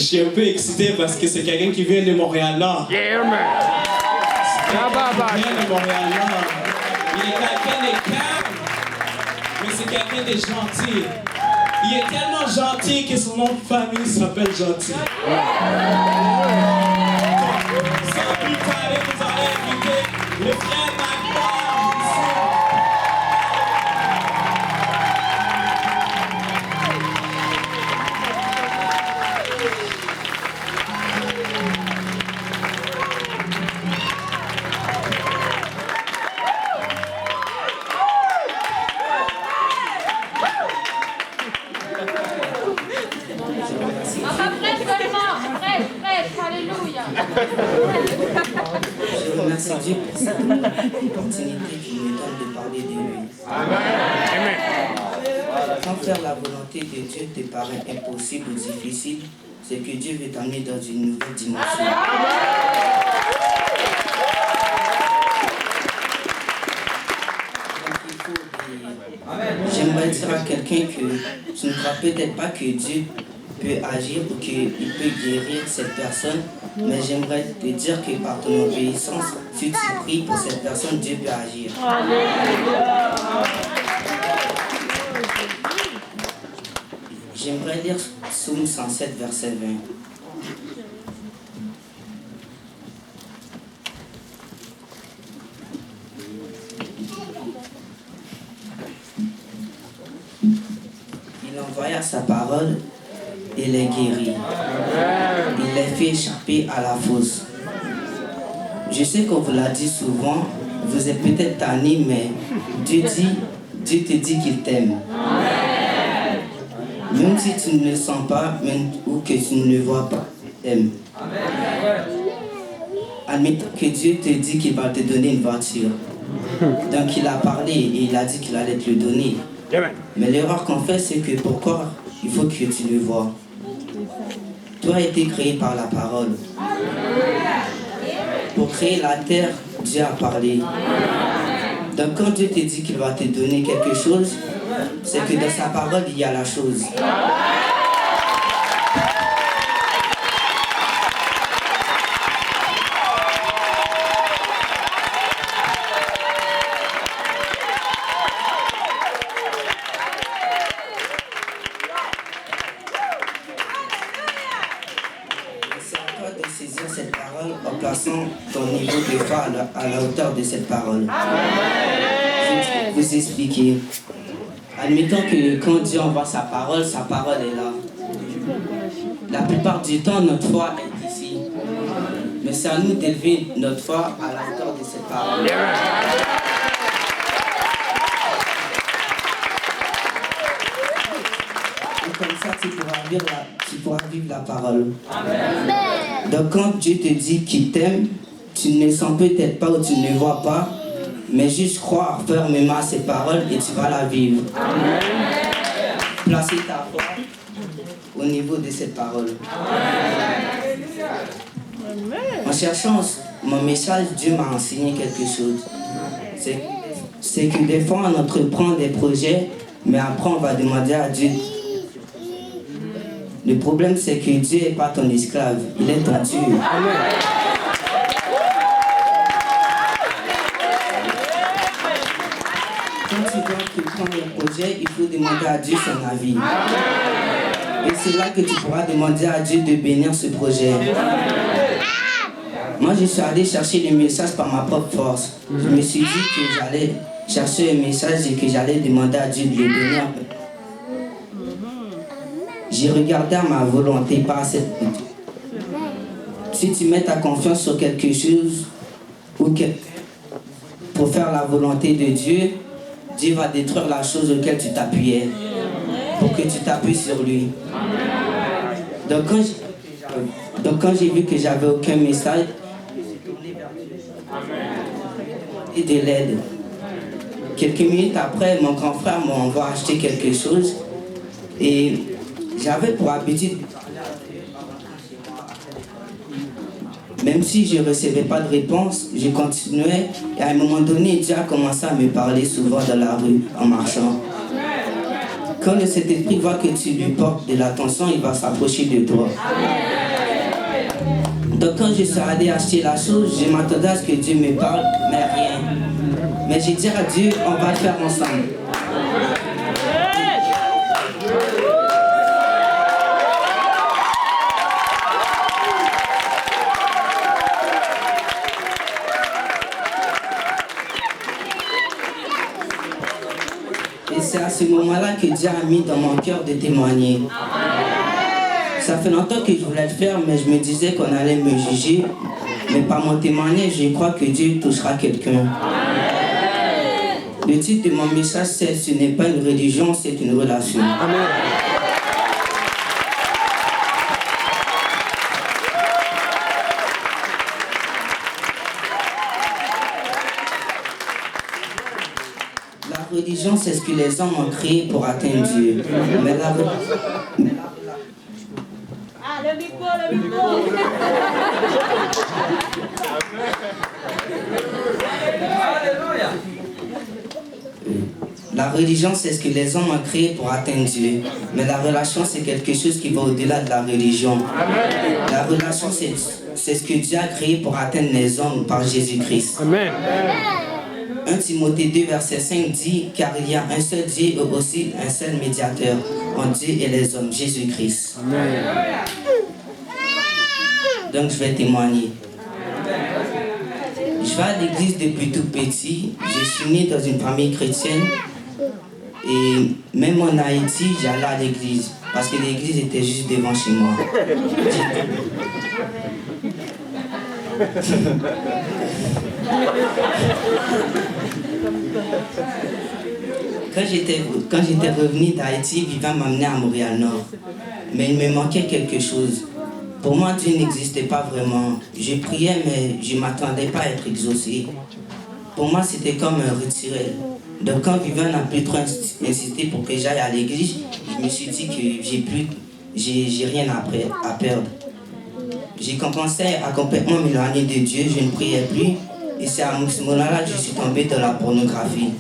suis un peu excité parce que c'est quelqu'un qui vient de Montréal-Nord. Yeah, man. Il vient de Montréal-Nord. Il est quelqu'un de calme, mais c'est quelqu'un de gentil. Il est tellement gentil que son nom de famille s'appelle Gentil. Sans plus tarder, vous allez inviter le frère Magloire ici. Je remercie Dieu pour cette opportunité qu'il me donne de parler de lui. Amen. Quand faire la volonté de Dieu te paraît impossible ou difficile, c'est que Dieu veut t'amener dans une nouvelle dimension. Donc il faut obéir. J'aimerais dire à quelqu'un que tu ne crois peut-être pas que Dieu peut agir ou qu'il peut guérir cette personne, mais j'aimerais te dire que par ton obéissance, si tu pries pour cette personne, Dieu peut agir. J'aimerais lire Psaume 107, verset 20. Il envoya sa parole et les guérit. Il les fait échapper à la fosse. Je sais qu'on vous l'a dit souvent, vous êtes peut-être tanné, mais Dieu te dit qu'il t'aime. Même si tu ne le sens pas, même, ou que tu ne le vois pas, il t'aime. Admettons que Dieu te dit qu'il va te donner une voiture. Donc il a parlé et il a dit qu'il allait te le donner. Mais l'erreur qu'on fait, c'est que pourquoi il faut que tu le vois. Toi a été créé par la parole. Pour créer la terre, Dieu a parlé. Donc quand Dieu te dit qu'il va te donner quelque chose, c'est que dans sa parole, il y a la chose. C'est à toi de saisir cette parole en plaçant ton niveau de foi à la hauteur de cette parole. Je vais vous expliquer. Admettons que quand Dieu envoie sa parole est là. La plupart du temps, notre foi est ici. Mais c'est à nous d'élever notre foi à la hauteur de cette parole. Et comme ça, tu pourras vivre la parole. Donc quand Dieu te dit qu'il t'aime, tu ne le sens peut-être pas ou tu ne le vois pas, mais juste croire fermement à ces paroles et tu vas la vivre. Amen. Placez ta foi au niveau de cette parole. En cherchant mon message, Dieu m'a enseigné quelque chose. C'est que des fois on entreprend des projets, mais après on va demander à Dieu. Le problème c'est que Dieu n'est pas ton esclave, il est ton Dieu. Amen. Quand tu dois prendre un projet, il faut demander à Dieu son avis. Et c'est là que tu pourras demander à Dieu de bénir ce projet. Moi, je suis allé chercher le message par ma propre force. Je me suis dit que j'allais chercher un message et que j'allais demander à Dieu de le bénir. J'ai regardé à ma volonté, pas à cette... Si tu mets ta confiance sur quelque chose ou pour faire la volonté de Dieu, Dieu va détruire la chose auquel tu t'appuyais pour que tu t'appuies sur lui. Donc quand j'ai vu que j'avais aucun message, et de l'aide. Quelques minutes après, mon grand frère m'a envoyé acheter quelque chose et j'avais pour habitude, même si je ne recevais pas de réponse, je continuais et à un moment donné, Dieu a commencé à me parler souvent dans la rue en marchant. Quand le Saint-Esprit voit que tu lui portes de l'attention, il va s'approcher de toi. Donc quand je suis allé acheter la chose, je m'attendais à ce que Dieu me parle, mais rien. Mais j'ai dit à Dieu, on va le faire ensemble. Et c'est à ce moment-là que Dieu a mis dans mon cœur de témoigner. Ça fait longtemps que je voulais le faire, mais je me disais qu'on allait me juger. Mais par mon témoignage, je crois que Dieu touchera quelqu'un. Le titre de mon message, c'est « Ce n'est pas une religion, c'est une relation ». Amen. La religion, c'est ce que les hommes ont créé pour atteindre Dieu. Mais la le micro. La religion, c'est ce que les hommes ont créé pour atteindre Dieu. Mais la relation, c'est quelque chose qui va au-delà de la religion. La relation, c'est ce que Dieu a créé pour atteindre les hommes par Jésus-Christ. Amen. 1 Timothée 2, verset 5 dit « Car il y a un seul Dieu et aussi un seul médiateur entre Dieu et les hommes, Jésus-Christ. » Donc je vais témoigner. Je vais à l'église depuis tout petit. Je suis né dans une famille chrétienne. Et même en Haïti, j'allais à l'église. Parce que l'église était juste devant chez moi. Quand j'étais revenu d'Haïti, Vivant m'a amené à Montréal-Nord. Mais il me manquait quelque chose. Pour moi, Dieu n'existait pas vraiment. Je priais, mais je ne m'attendais pas à être exaucé. Pour moi, c'était comme un rituel. Donc quand Vivant n'a plus trop insisté pour que j'aille à l'église, je me suis dit que j'ai rien à perdre. J'ai commencé à complètement m'éloigner de Dieu, je ne priais plus. Et c'est à ce moment-là que je suis tombé dans la pornographie.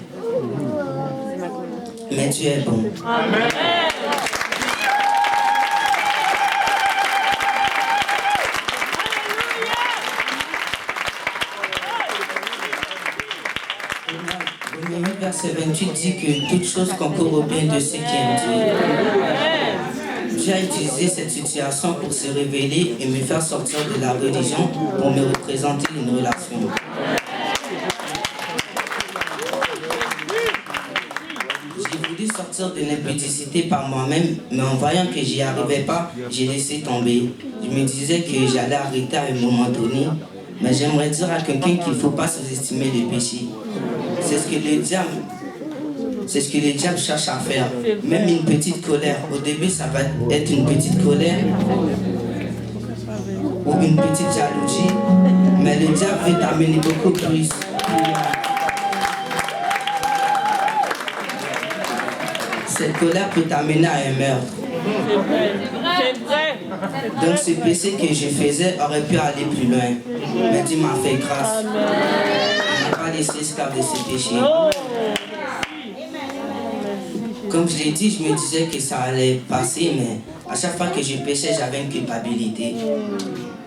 Mais Dieu est bon. Amen. Le verset 28 dit que toute chose concourt au bien de ceux qui aiment Dieu. Dieu a utilisé cette situation pour se révéler et me faire sortir de la religion pour me représenter une relation. J'ai voulu sortir de l'impudicité par moi-même, mais en voyant que j'y arrivais pas, j'ai laissé tomber. Je me disais que j'allais arrêter à un moment donné, mais j'aimerais dire à quelqu'un qu'il ne faut pas sous-estimer le péché. C'est ce que le diable cherche à faire. Même une petite colère. Au début, ça va être une petite colère ou une petite jalousie. Mais le diable veut t'amener beaucoup plus. Cette colère peut t'amener à un meurtre. Donc ce péché que je faisais aurait pu aller plus loin. Mais Dieu m'a fait grâce. Il n'a pas laissé esclave de ce péché. Comme je l'ai dit, je me disais que ça allait passer, mais à chaque fois que je péchais, j'avais une culpabilité.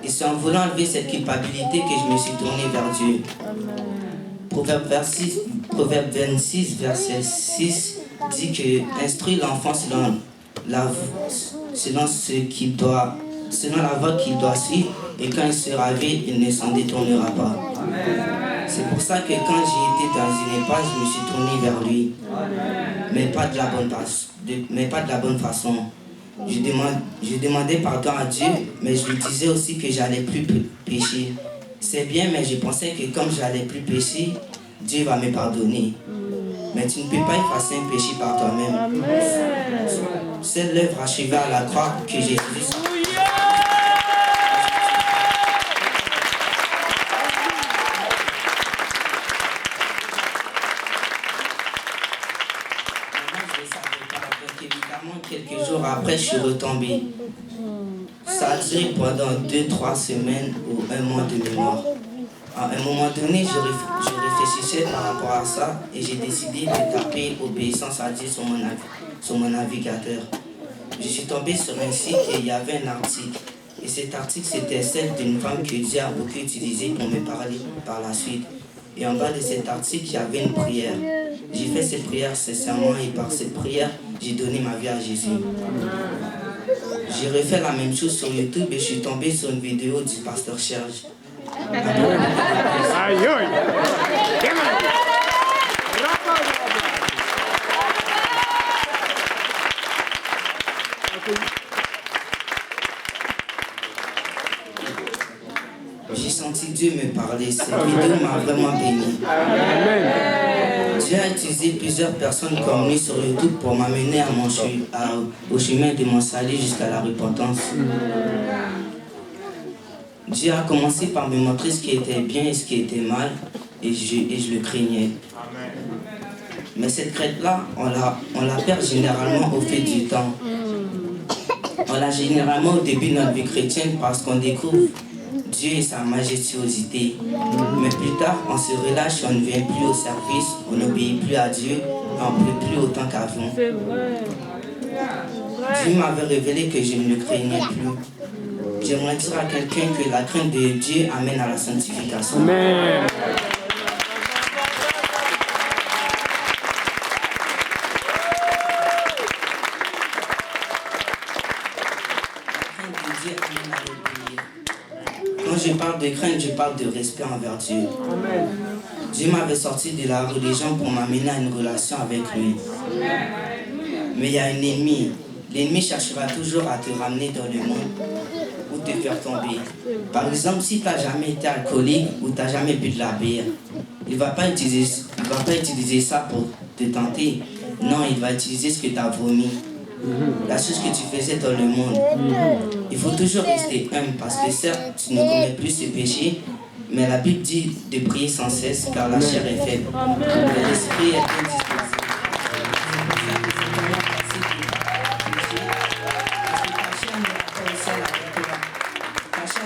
Et c'est en voulant enlever cette culpabilité que je me suis tourné vers Dieu. Proverbe 26, verset 6 dit que instruis l'enfant selon la voie qu'il doit suivre, et quand il sera vieux, il ne s'en détournera pas. C'est pour ça que quand j'ai été dans une impasse, je me suis tourné vers lui. Mais pas de la bonne façon. Je demandais pardon à Dieu, mais je lui disais aussi que j'allais plus pécher. C'est bien, mais je pensais que comme j'allais plus pécher, Dieu va me pardonner. Mais tu ne peux pas effacer un péché par toi-même. C'est l'œuvre achevée à la croix que Jésus. Quelques jours après, je suis retombé. Ça a duré pendant 2-3 semaines ou un mois de mémoire. À un moment donné, je réfléchissais par rapport à ça et j'ai décidé de taper obéissance à Dieu sur mon navigateur. Je suis tombé sur un site et il y avait un article Et cet article, c'était celle d'une femme que Dieu a beaucoup utilisée pour me parler par la suite. Et en bas de cet article, il y avait une prière. J'ai fait cette prière sincèrement et par cette prière, j'ai donné ma vie à Jésus. J'ai refait la même chose sur YouTube et je suis tombé sur une vidéo du pasteur Serge. Aïe, aïe. J'ai senti Dieu me parler. Cette vidéo m'a vraiment béni. Dieu a utilisé plusieurs personnes comme lui sur YouTube pour m'amener au chemin de mon salut jusqu'à la repentance. Dieu a commencé par me montrer ce qui était bien et ce qui était mal, et je le craignais. Mais cette crainte-là, on la perd généralement au fil du temps. On l'a généralement au début de notre vie chrétienne parce qu'on découvre Dieu et sa majestuosité. Mais plus tard, on se relâche, on ne vient plus au service, on n'obéit plus à Dieu, on ne prie plus autant qu'avant. Dieu m'avait révélé que je ne le craignais plus. J'aimerais dire à quelqu'un que la crainte de Dieu amène à la sanctification. Amen. Quand je parle de crainte, je parle de respect envers Dieu. Dieu m'avait sorti de la religion pour m'amener à une relation avec lui. Mais il y a un ennemi. L'ennemi cherchera toujours à te ramener dans le monde ou te faire tomber. Par exemple, si tu n'as jamais été alcoolique ou tu n'as jamais bu de la bière, il ne va pas utiliser ça pour te tenter. Non, il va utiliser ce que tu as vomi. La chose que tu faisais dans le monde. Il faut toujours rester humble parce que certes, tu ne commets plus ce péché, mais la Bible dit de prier sans cesse car la chair est faible. Mais l'esprit est indisposé.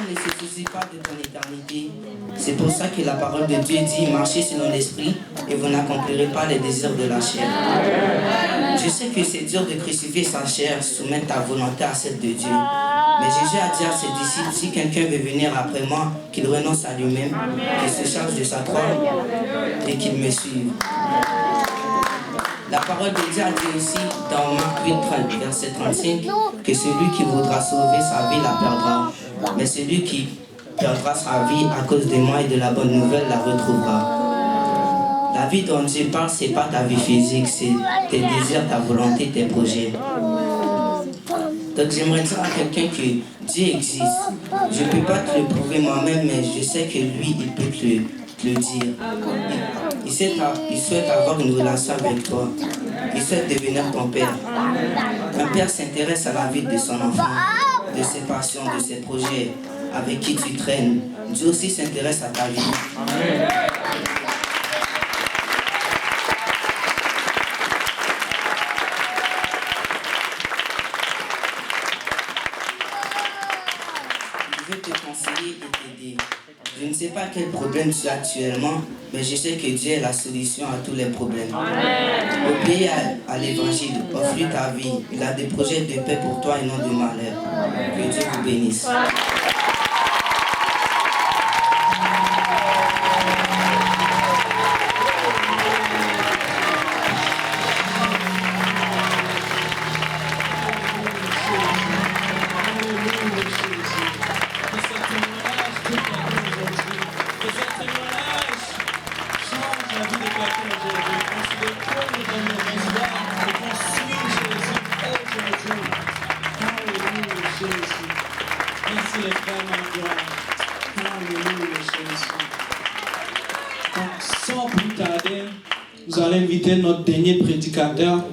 Ne se soucie pas de ton éternité. C'est pour ça que la parole de Dieu dit marchez selon l'esprit et vous n'accomplirez pas les désirs de la chair. Je sais que c'est dur de crucifier sa chair, soumettre ta volonté à celle de Dieu. Mais Jésus a dit à ses disciples, si quelqu'un veut venir après moi, qu'il renonce à lui-même, qu'il se charge de sa croix et qu'il me suive. La parole de Dieu a dit aussi dans Marc 8, verset 35, que celui qui voudra sauver sa vie la perdra. Mais celui qui perdra sa vie à cause de moi et de la bonne nouvelle la retrouvera. La vie dont Dieu parle, ce n'est pas ta vie physique, c'est tes désirs, ta volonté, tes projets. Donc j'aimerais dire à quelqu'un que Dieu existe. Je ne peux pas te le prouver moi-même, mais je sais que lui, il peut te le dire. Il souhaite avoir une relation avec toi. Il souhaite devenir ton père. Un père s'intéresse à la vie de son enfant, de ses passions, de ses projets, avec qui tu traînes. Dieu aussi s'intéresse à ta vie. Amen. Je vais te conseiller et t'aider. Je ne sais pas quel problème tu as actuellement, mais je sais que Dieu est la solution à tous les problèmes. Obéis à l'évangile, offre-lui ta vie. Il a des projets de paix pour toi et non de malheur. Que Dieu vous bénisse. Sans plus tarder, nous allons inviter notre dernier prédicateur,